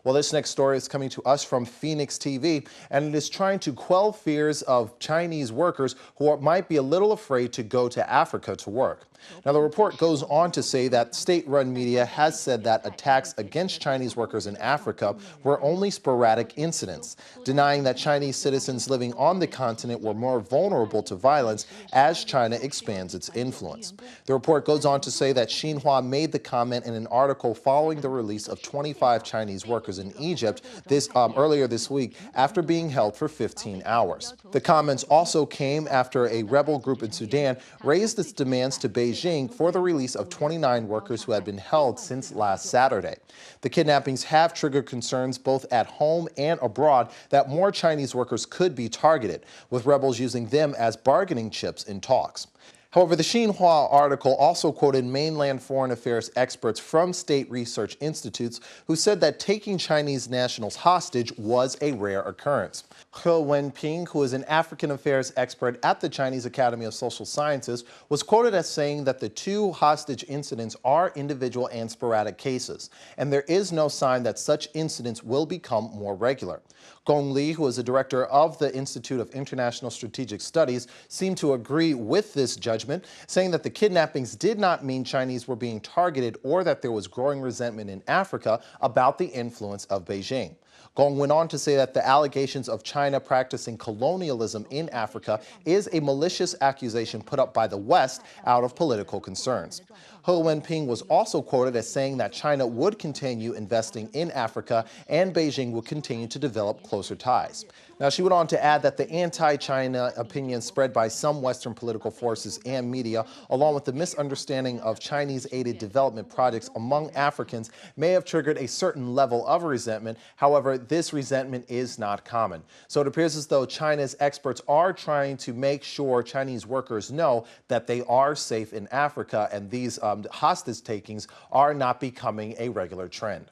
Well, this next story is coming to us from Phoenix TV, and it is trying to quell fears of Chinese workers who might be a little afraid to go to Africa to work. Now, the report goes on to say that state-run media has said that attacks against Chinese workers in Africa were only sporadic incidents, denying that Chinese citizens living on the continent were more vulnerable to violence as China expands its influence. The report goes on to say that Xinhua made the comment in an article following the release of 25 Chinese workers in Egypt earlier this week after being held for 15 hours. The comments also came after a rebel group in Sudan raised its demands to Beijing for the release of 29 workers who had been held since last Saturday. The kidnappings have triggered concerns both at home and abroad that more Chinese workers could be targeted, with rebels using them as bargaining chips in talks. However, the Xinhua article also quoted mainland foreign affairs experts from state research institutes who said that taking Chinese nationals hostage was a rare occurrence. He Wenping, who is an African affairs expert at the Chinese Academy of Social Sciences, was quoted as saying that the two hostage incidents are individual and sporadic cases, and there is no sign that such incidents will become more regular. Gong Li, who is the director of the Institute of International Strategic Studies, seemed to agree with this judgment, saying that the kidnappings did not mean Chinese were being targeted or that there was growing resentment in Africa about the influence of Beijing. Gong went on to say that the allegations of China practicing colonialism in Africa is a malicious accusation put up by the West out of political concerns. He Wenping was also quoted as saying that China would continue investing in Africa and Beijing would continue to develop closer ties. Now, she went on to add that the anti-China opinion spread by some Western political forces and media, along with the misunderstanding of Chinese-aided development projects among Africans, may have triggered a certain level of resentment. However, this resentment is not common. So it appears as though China's experts are trying to make sure Chinese workers know that they are safe in Africa, and these hostage takings are not becoming a regular trend.